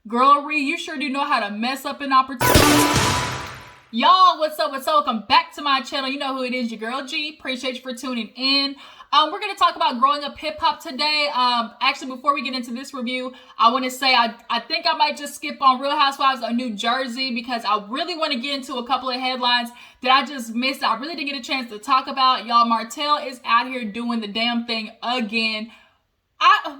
Girl, Ree, you sure do know how to mess up an opportunity. Y'all, what's up? Welcome back to my channel. You know who it is, your girl G. Appreciate you for tuning in. We're going to talk about growing up hip-hop today. Actually, before we get into this review, I want to say I think I might just skip on Real Housewives of New Jersey because I really want to get into a couple of headlines that I just missed. I really didn't get a chance to talk about. Y'all, Martell is out here doing the damn thing again.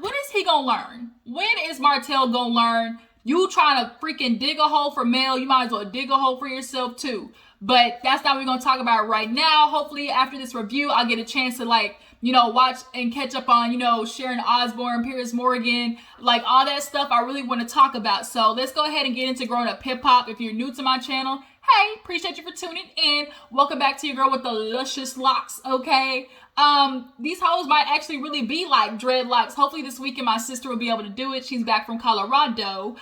When is he going to learn? When is Martell going to learn? You trying to freaking dig a hole for Mel, you might as well dig a hole for yourself too. But that's not what we're going to talk about right now. Hopefully after this review, I'll get a chance to watch and catch up on, Sharon Osbourne, Piers Morgan, all that stuff I really want to talk about. So let's go ahead and get into growing up hip hop. If you're new to my channel, hey, appreciate you for tuning in. Welcome back to your girl with the luscious locks, okay? These hoes might actually really be like dreadlocks. Hopefully this weekend my sister will be able to do it. She's back from Colorado.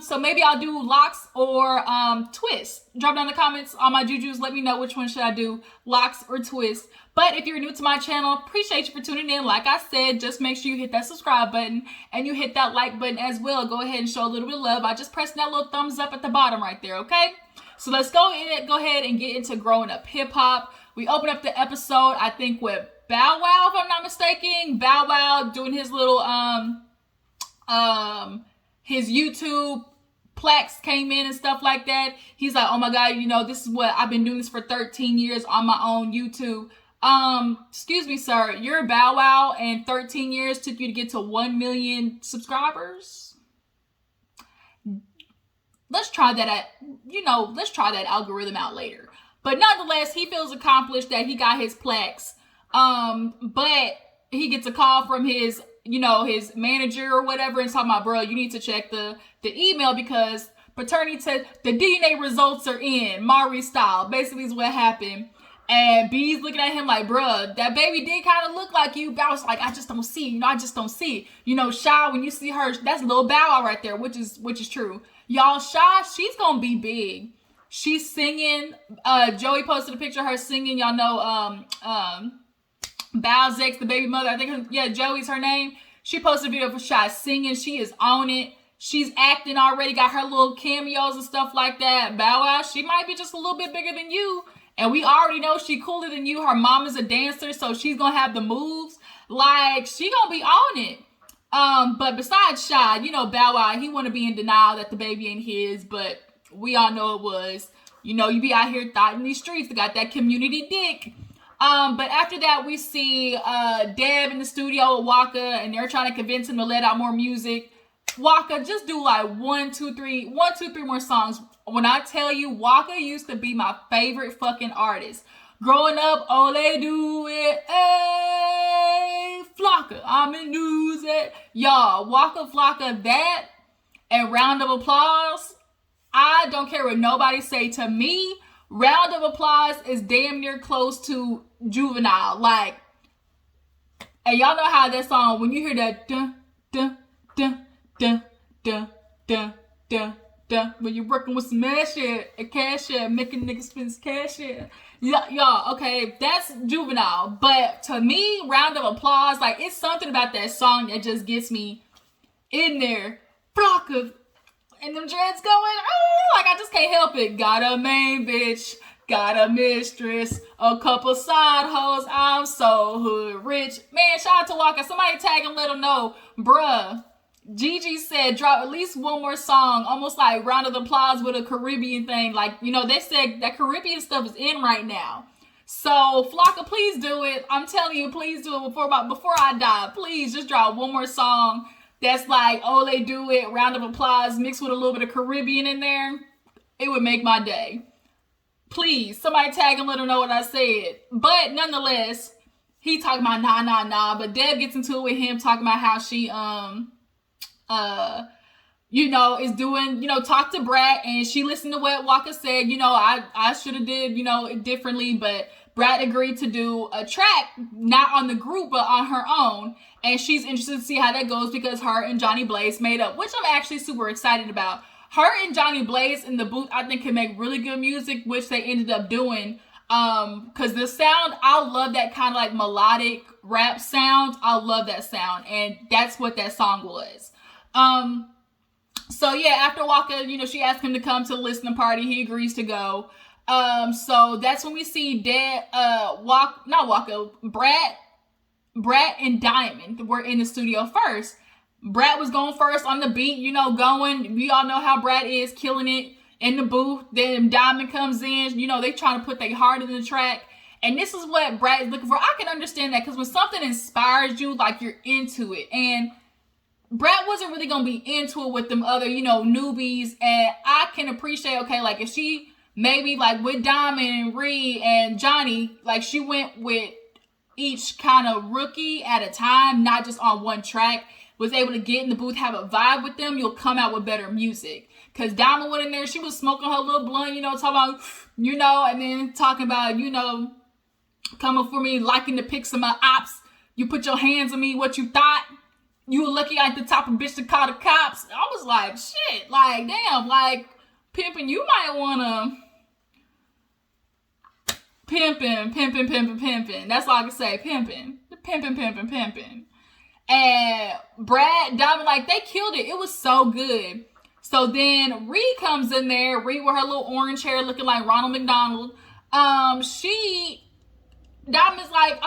So maybe I'll do locks or twists. Drop down in the comments on my jujus. Let me know which one should I do, locks or twists. But if you're new to my channel, appreciate you for tuning in. Like I said, just make sure you hit that subscribe button and you hit that like button as well. Go ahead and show a little bit of love by just pressing that little thumbs up at the bottom right there, okay? So let's go ahead and get into growing up hip hop. We open up the episode, I think, with Bow Wow, if I'm not mistaken. Bow Wow doing his little his YouTube plaques came in and stuff like that. He's like, oh my God, this is what I've been doing this for 13 years on my own YouTube. Excuse me, sir, you're Bow Wow and 13 years took you to get to 1 million subscribers. Let's try that algorithm out later. But nonetheless, he feels accomplished that he got his plaques. But he gets a call from his manager or whatever and talking about, bro, you need to check the email because paternity test, the DNA results are in, Maury style. Basically is what happened. And B's looking at him like, bruh, that baby did kind of look like you. Bow's like, I just don't see, I just don't see. Shy, when you see her, that's Lil Bow Wow right there, which is true. Y'all, Shy, she's gonna be big. She's singing. Joey posted a picture of her singing. Y'all know Bow's ex, the baby mother. I think, Joey's her name. She posted a video for Shy singing. She is on it. She's acting already. Got her little cameos and stuff like that. Bow Wow, she might be just a little bit bigger than you. And we already know she cooler than you. Her mom is a dancer, so she's going to have the moves. She going to be on it. But besides Shy, Bow Wow, he want to be in denial that the baby ain't his, but we all know it was. You be out here thought in these streets. They got that community dick. But after that, we see Deb in the studio with Waka, and they're trying to convince him to let out more music. Waka, just do one, two, three more songs. When I tell you, Waka used to be my favorite fucking artist. Growing up, all they do it, hey, Flocka, I'm in news, y'all, Waka Flocka, that, and Round of Applause. I don't care what nobody say to me. Round of Applause is damn near close to Juvenile. And y'all know how that song, when you hear that dun dun dun dun dun dun dun dun, when you're working with some CASHAPP and CASHAPP, making niggas spend CASHAPP. Y'all, okay, that's Juvenile. But to me, Round of Applause, it's something about that song that just gets me in there. Flock of, and them dreads going, I just can't help it. Got a main bitch, got a mistress, a couple side hoes, I'm so hood rich. Man, shout out to Waka. Somebody tag him, let him know. Bruh, Gigi said drop at least one more song, almost like Round of Applause with a Caribbean thing. They said that Caribbean stuff is in right now. So, Flocka, please do it. I'm telling you, please do it before I die. Please just drop one more song that's they do it, Round of Applause mixed with a little bit of Caribbean in there. It would make my day. Please, somebody tag him, let him know what I said. But nonetheless, he talking about nah. But Deb gets into it with him talking about how she is doing, talk to Brat, and she listened to what Waka said. I should have did, it differently, but Brat agreed to do a track, not on the group, but on her own. And she's interested to see how that goes because her and Jhonni Blaze made up, which I'm actually super excited about. Her and Jhonni Blaze in the booth, I think, can make really good music, which they ended up doing. Because the sound, I love that kind of melodic rap sound. I love that sound. And that's what that song was. So yeah, after Waka, you know, she asked him to come to the listening party. He agrees to go. So that's when we see Brat and Diamond were in the studio first. Brat was going first on the beat, you know, going. We all know how Brat is, killing it in the booth. Then Diamond comes in, you know, they trying to put their heart in the track. And this is what Brat is looking for. I can understand that because when something inspires you, like, you're into it. And Brat wasn't really going to be into it with them other, you know, newbies. And I can appreciate, okay, like, if she maybe, like, with Diamond and Ree and Jhonni, like, she went with each kind of rookie at a time, not just on one track, was able to get in the booth, have a vibe with them, you'll come out with better music. Because Diamond went in there, she was smoking her little blunt, you know, talking about, you know, and then talking about, you know, coming for me, liking the pics of my ops. You put your hands on me, what you thought? You were lucky I ain't the type of bitch to call the cops. I was like, shit, like, damn, like, pimping, you might want to pimping. That's all I can say, pimping. And Brad, Diamond, like, they killed it. It was so good. So then Ree comes in there, Ree with her little orange hair looking like Ronald McDonald. Diamond's like,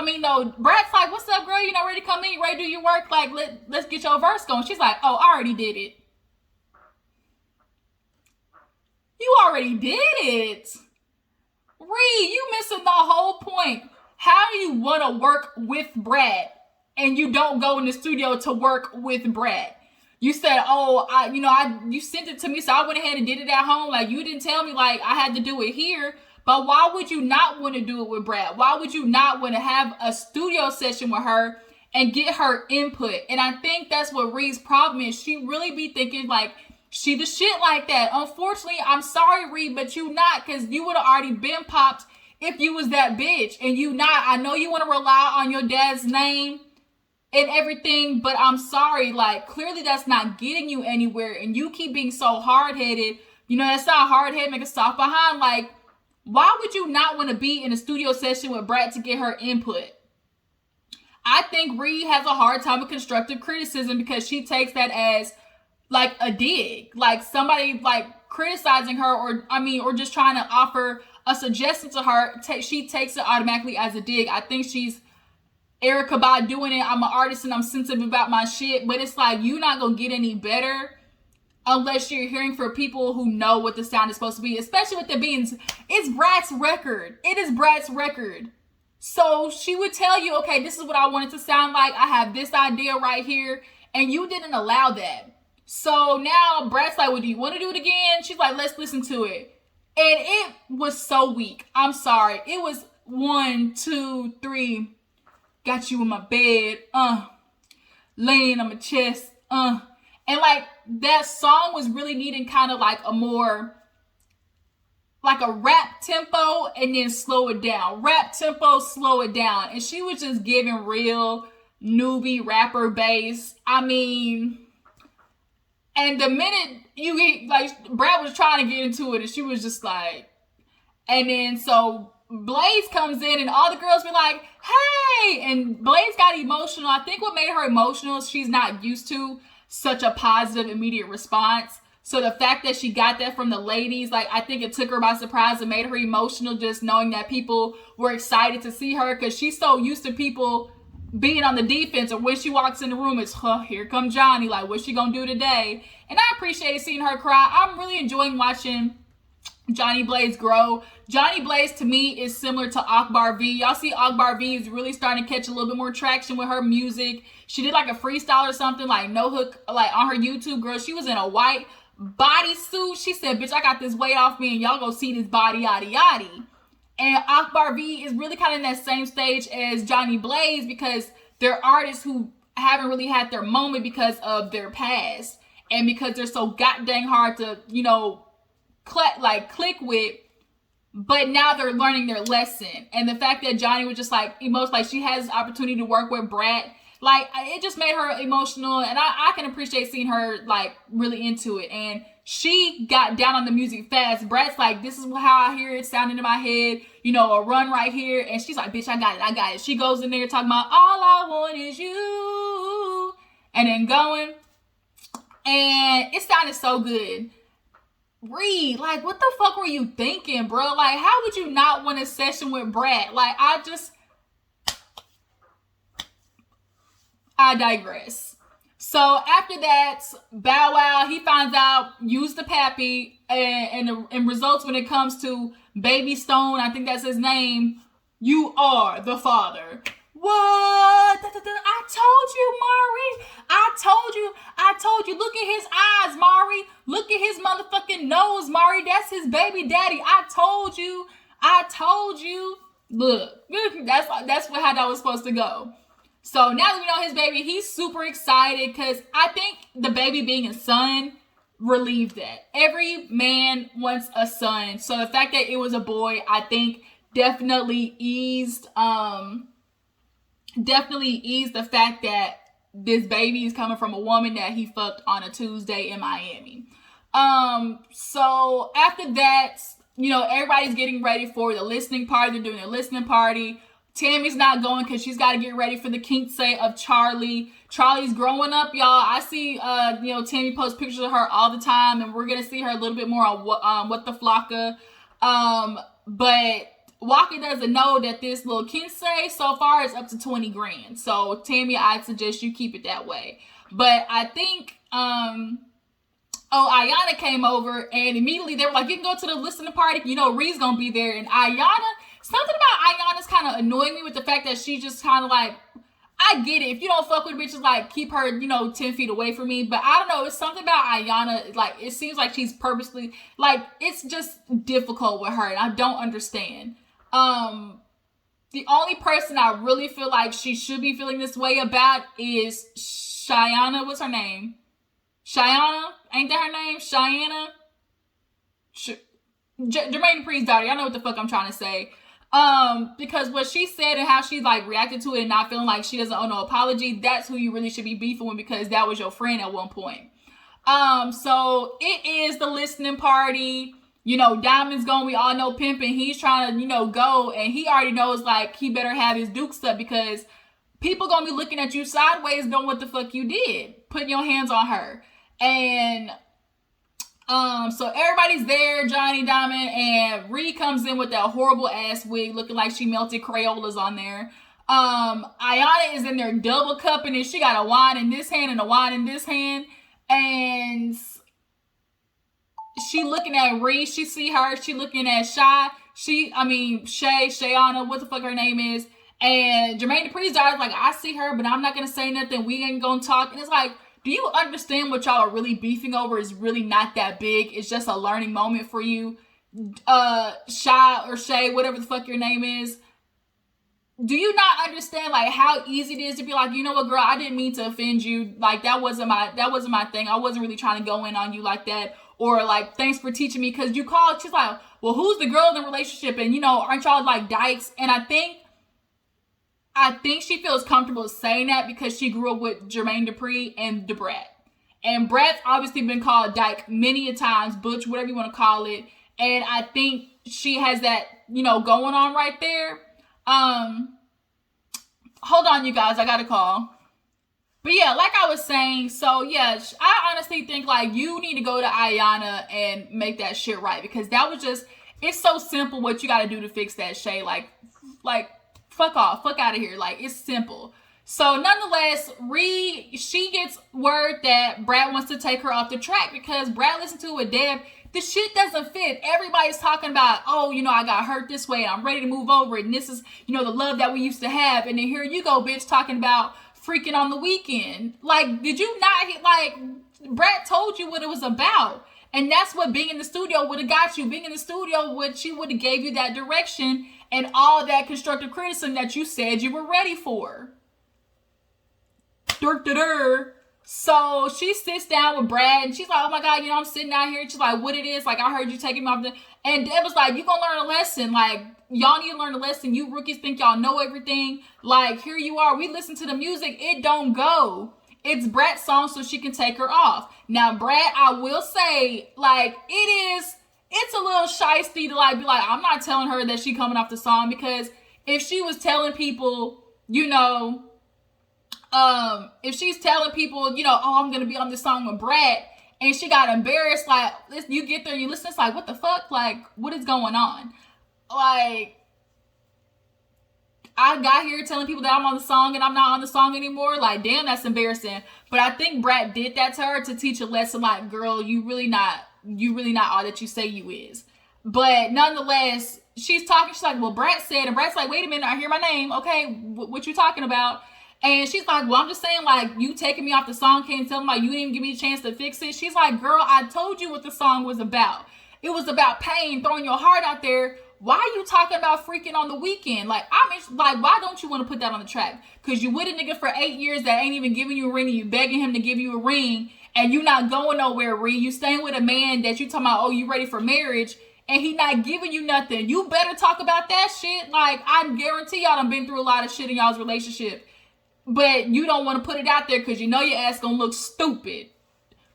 Brad's like, what's up, girl? You know, ready to come in? You ready to do your work? Like, let's get your verse going. She's like, oh, I already did it. You already did it. Ree, you missing the whole point. How do you want to work with Brad and you don't go in the studio to work with Brad? You said, you sent it to me, so I went ahead and did it at home. Like, you didn't tell me, like, I had to do it here. But why would you not want to do it with Brad? Why would you not want to have a studio session with her and get her input? And I think that's what Ree's problem is. She really be thinking, like, she the shit like that. Unfortunately, I'm sorry, Ree, but you not, because you would have already been popped if you was that bitch. And you not. I know you want to rely on your dad's name and everything, but I'm sorry. Like, clearly that's not getting you anywhere. And you keep being so hard-headed. You know, that's not hard-headed, make a soft behind. Like, why would you not want to be in a studio session with Brat to get her input? I think Ree has a hard time with constructive criticism because she takes that as, like, a dig. Like, somebody, like, criticizing her or just trying to offer a suggestion to her. She takes it automatically as a dig. I think she's Erica by doing it. I'm an artist and I'm sensitive about my shit. But it's like, you're not going to get any better unless you're hearing for people who know what the sound is supposed to be, especially with the beans. It's Brat's record. It is Brat's record. So she would tell you, okay, this is what I want it to sound like. I have this idea right here. And you didn't allow that. So now Brat's like, well, do you want to do it again? She's like, let's listen to it. And it was so weak. I'm sorry. It was 1, 2, 3. Got you in my bed. Laying on my chest. And like, that song was really needing kind of like a more, like a rap tempo and then slow it down. Rap tempo, slow it down. And she was just giving real newbie rapper bass. And the minute you get, like, Brad was trying to get into it and she was just like, and then so Blaze comes in and all the girls be like, hey, and Blaze got emotional. I think what made her emotional is she's not used to such a positive immediate response. So the fact that she got that from the ladies, like, I think it took her by surprise and made her emotional just knowing that people were excited to see her because she's so used to people being on the defense, or when she walks in the room, it's, here come Jhonni, like, what's she gonna do today? And I appreciate seeing her cry. I'm really enjoying watching Jhonni Blaze grow. Jhonni Blaze to me is similar to Akbar V. Y'all see Akbar V is really starting to catch a little bit more traction with her music. She did like a freestyle or something, like no hook, like on her YouTube, girl. She was in a white bodysuit. She said, bitch, I got this weight off me and y'all go see this body, yaddy yaddy. And Akbar V is really kind of in that same stage as Jhonni Blaze because they're artists who haven't really had their moment because of their past. And because they're so goddamn hard to, you know, click with, but now they're learning their lesson. And the fact that Jhonni was just like emotional, like she has this opportunity to work with Brat, like it just made her emotional. And I can appreciate seeing her like really into it. And she got down on the music fast. Brat's like, this is how I hear it sounding in my head, you know, a run right here. And she's like, bitch, I got it. She goes in there talking about all I want is you. And then going. And it sounded so good. Reed, like, what the fuck were you thinking, bro? Like, how would you not want a session with Brat? Like, I digress. So after that, Bow Wow, he finds out, use the pappy, and results when it comes to Baby Stone, I think that's his name, you are the father. What? I told you, Mari. I told you. Look at his eyes, Mari. Look at his motherfucking nose, Mari. That's his baby daddy. I told you. Look, that's how that was supposed to go. So now that we know his baby, he's super excited because I think the baby being a son relieved that. Every man wants a son. So the fact that it was a boy, I think definitely eased the fact that this baby is coming from a woman that he fucked on a Tuesday in Miami. So after that, everybody's getting ready for the listening party. They're doing a listening party. Tammy's not going because she's got to get ready for the quince of Charlie. Charlie's growing up, y'all. I see, Tammy post pictures of her all the time, and we're going to see her a little bit more on What the Flocka. But Waka doesn't know that this little quince so far is up to 20 grand. So, Tammy, I'd suggest you keep it that way. But I think, Ayana came over, and immediately they were like, you can go to the listening party. Reed's going to be there. And something about Ayana's kind of annoying me with the fact that she just kind of like, I get it. If you don't fuck with bitches, like, keep her, 10 feet away from me. But I don't know. It's something about Ayana. Like, it seems like she's purposely, like, it's just difficult with her. And I don't understand. The only person I really feel like she should be feeling this way about is Cheyenne. What's her name? Cheyenne? Ain't that her name? Cheyenne? Jermaine Dupri's daughter. Y'all know what the fuck I'm trying to say. Because what she said and how she like reacted to it and not feeling like she doesn't owe no apology, that's who you really should be beefing with because that was your friend at one point. So it is the listening party. Diamond's going, we all know pimping. He's trying to, go, and he already knows like he better have his dukes up because people gonna be looking at you sideways knowing what the fuck you did. Putting your hands on her. And so everybody's there, Jhonni, Diamond, and Ree comes in with that horrible ass wig looking like she melted Crayolas on there. Ayana is in there double cupping and she got a wine in this hand and a wine in this hand. And she looking at Ree, she see her, she looking at Shayana, what the fuck her name is. And Jermaine Dupri's daughter's like, I see her, but I'm not going to say nothing. We ain't going to talk. And it's like, do you understand what y'all are really beefing over is really not that big? It's just a learning moment for you. Shay, whatever the fuck your name is. Do you not understand like how easy it is to be like, you know what, girl, I didn't mean to offend you. Like that wasn't my thing. I wasn't really trying to go in on you like that. Or like, thanks for teaching me because you called. She's like, well, who's the girl in the relationship? And aren't y'all like dykes? And I think she feels comfortable saying that because she grew up with Jermaine Dupri and the Brat. And Brat's obviously been called dyke many a times, butch, whatever you want to call it. And I think she has that, going on right there. Hold on, you guys, I got a call. But yeah, like I was saying, so yeah, I honestly think like you need to go to Ayana and make that shit right because that was just, it's so simple what you got to do to fix that Shay. Like fuck off, fuck out of here. Like it's simple. So nonetheless, she gets word that Brad wants to take her off the track because Brad listened to it with Deb. The shit doesn't fit. Everybody's talking about, I got hurt this way and I'm ready to move over it. And this is, the love that we used to have. And then here you go, bitch, talking about freaking on the weekend. Like, did you not, like, Brad told you what it was about. And that's what being in the studio would have got you. Being in the studio, she would have gave you that direction and all that constructive criticism that you said you were ready for. So she sits down with Brad and she's like, oh my God, I'm sitting out here. She's like, what it is? Like, I heard you taking me off the... And Deb was like, you gonna learn a lesson. Like, y'all need to learn a lesson. You rookies think y'all know everything. Like, here you are. We listen to the music. It don't go. It's Brat's song so she can take her off. Now, Brad, I will say, like, it's a little shiesty to, like, be like, I'm not telling her that she coming off the song because if she was telling people, if she's telling people, you know, oh, I'm gonna be on this song with Brat, and she got embarrassed, like, you get there, you listen, it's like, what the fuck? Like, what is going on? Like, I got here telling people that I'm on the song and I'm not on the song anymore. Like, damn, that's embarrassing. But I think Brat did that to her to teach a lesson, like, girl, you really not all that you say you is. But nonetheless, she's talking, she's like, well, Brat said, and Brat's like, wait a minute, I hear my name. Okay, what you talking about? And she's like, well, I'm just saying, like, you taking me off the song, can't tell me, like, you didn't even give me a chance to fix it. She's like, girl, I told you what the song was about. It was about pain, throwing your heart out there. Why are you talking about freaking on the weekend? Like, why don't you want to put that on the track? Because you with a nigga for 8 years that ain't even giving you a ring, and you begging him to give you a ring, and you not going nowhere, Ree. You staying with a man that you talking about, oh, you ready for marriage, and he not giving you nothing. You better talk about that shit. Like, I guarantee y'all done been through a lot of shit in y'all's relationship. But you don't want to put it out there because you know your ass gonna look stupid.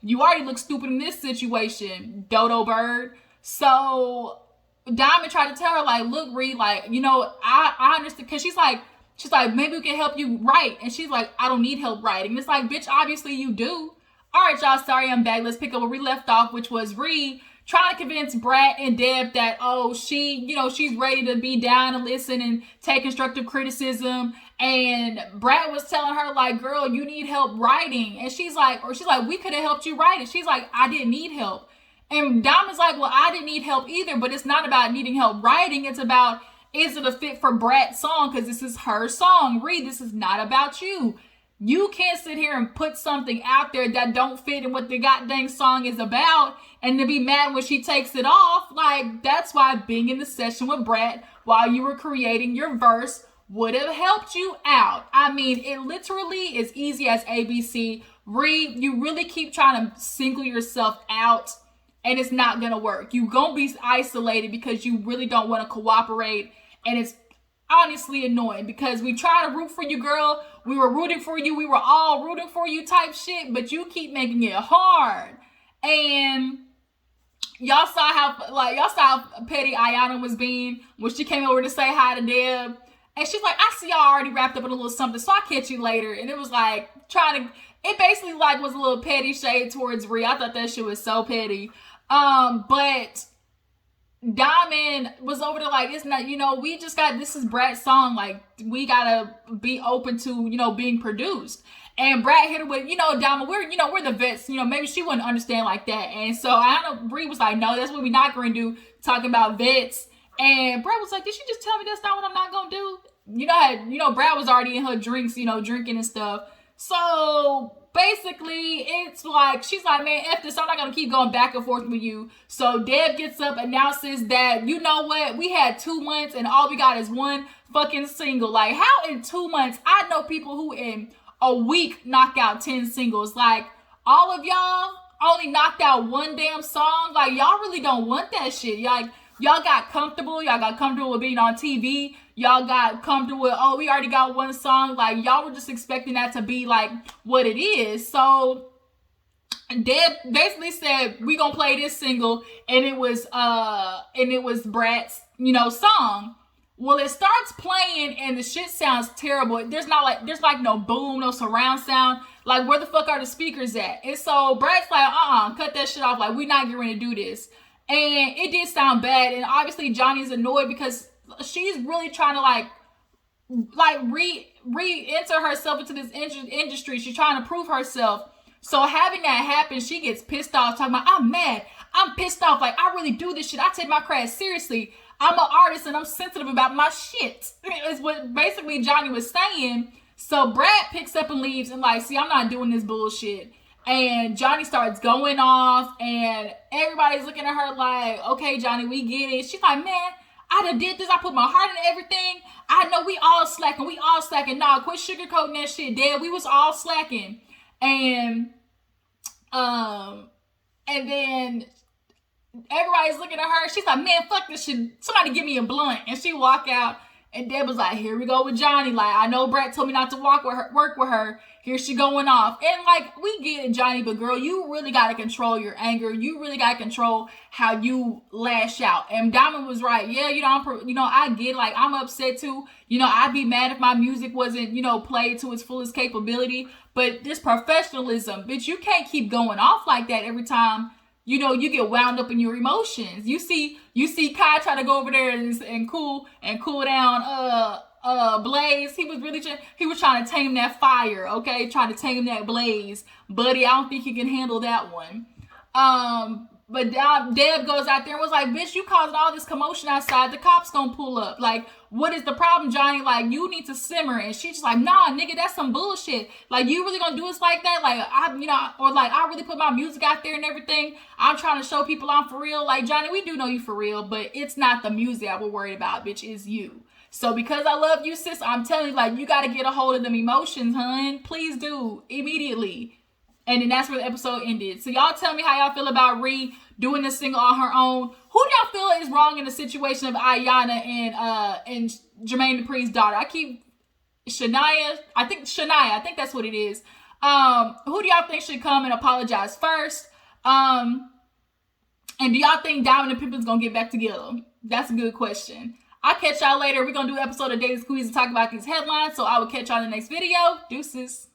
You already look stupid in this situation, dodo bird. So Diamond tried to tell her, like, look, Ree, like, you know, I understand, because she's like, maybe we can help you write. And she's like, I don't need help writing. And it's like, bitch, obviously you do. All right, y'all, sorry I'm back. Let's pick up where we left off, which was Ree trying to convince Brat and Deb that, oh, she's ready to be down and listen and take constructive criticism. And Brat was telling her, like, girl, you need help writing. And she's like, we could have helped you write it. She's like, I didn't need help. And Diamond's like, well, I didn't need help either, but it's not about needing help writing. It's about, is it a fit for Brat's song? Because this is her song. Ree, this is not about you. You can't sit here and put something out there that don't fit in what the goddamn song is about and to be mad when she takes it off. Like, that's why being in the session with Brat while you were creating your verse would have helped you out. I mean, it literally is easy as ABC. Ree, you really keep trying to single yourself out, and it's not gonna work. You gonna be isolated because you really don't want to cooperate, and it's honestly annoying because we try to root for you, girl. We were rooting for you. We were all rooting for you type shit, but you keep making it hard. And y'all saw how petty Ayana was being when she came over to say hi to Deb. And she's like, I see y'all already wrapped up in a little something, so I'll catch you later. And it was like, it basically like was a little petty shade towards Ree. I thought that shit was so petty. But Diamond was over there like, it's not, you know, this is Brat's song. Like, we gotta be open to, you know, being produced. And Brat hit her with, you know, Diamond, we're the vets, you know, maybe she wouldn't understand like that. And so I don't know, Ree was like, no, that's what we're not going to do, talking about vets. And Brat was like, did she just tell me that's not what I'm not going to do? You know, Brat was already in her drinks, you know, drinking and stuff. So basically, it's like, she's like, man, F this, I'm not going to keep going back and forth with you. So Deb gets up, announces that, you know what, we had 2 months and all we got is one fucking single. Like, how in 2 months? I know people who in a week knock out 10 singles. Like, all of y'all only knocked out one damn song. Like, y'all really don't want that shit. Y'all got comfortable. Y'all got comfortable with being on TV. Y'all got comfortable with, oh, we already got one song. Like, y'all were just expecting that to be, like, what it is. So, Deb basically said, we gonna play this single. And it was Brat's, you know, song. Well, it starts playing and the shit sounds terrible. There's no boom, no surround sound. Like, where the fuck are the speakers at? And so Brat's like, cut that shit off. Like, we're not getting ready to do this. And it did sound bad. And obviously Jhonni's annoyed because she's really trying to re-enter herself into this industry. She's trying to prove herself. So having that happen, she gets pissed off, talking about, I'm mad. I'm pissed off. Like, I really do this shit. I take my craft seriously. I'm an artist and I'm sensitive about my shit. Is what basically Jhonni was saying. So Brat picks up and leaves and like, see, I'm not doing this bullshit. And Jhonni starts going off and everybody's looking at her like, okay, Jhonni, we get it. She's like, man, I done did this. I put my heart into everything. I know we all slacking. Nah, quit sugarcoating that shit, Dad. We was all slacking. And then everybody's looking at her. She's like, man, fuck this shit. Somebody give me a blunt. And she walk out. And Deb was like, here we go with Jhonni. Like, I know Brat told me not to work with her. Here she going off. And like, we get it, Jhonni, but girl, you really got to control your anger. You really got to control how you lash out. And Diamond was right. Yeah, I get, like, I'm upset too. I'd be mad if my music wasn't, played to its fullest capability. But this professionalism, bitch, you can't keep going off like that every time you get wound up in your emotions. You see Kai try to go over there and cool down Blaze. He was trying to tame that fire, okay? Trying to tame that Blaze. Buddy, I don't think he can handle that one. But Deb goes out there and was like, bitch, you causing all this commotion outside. The cops gonna pull up. Like, what is the problem, Jhonni? Like, you need to simmer. And she's just like, nah, nigga, that's some bullshit. Like, you really gonna do us like that? Like, I really put my music out there and everything. I'm trying to show people I'm for real. Like, Jhonni, we do know you for real, but it's not the music that we're worried about, bitch. It's you. So because I love you, sis, I'm telling you, like, you gotta get a hold of them emotions, hun. Please do. Immediately. And then that's where the episode ended. So y'all tell me how y'all feel about Ree doing this single on her own. Who do y'all feel is wrong in the situation of Ayana and Jermaine Dupri's daughter? Shania. I think that's what it is. Who do y'all think should come and apologize first? And do y'all think Diamond and Pippin's gonna get back together? That's a good question. I'll catch y'all later. We're gonna do an episode of Daily Squeeze and talk about these headlines. So I will catch y'all in the next video. Deuces.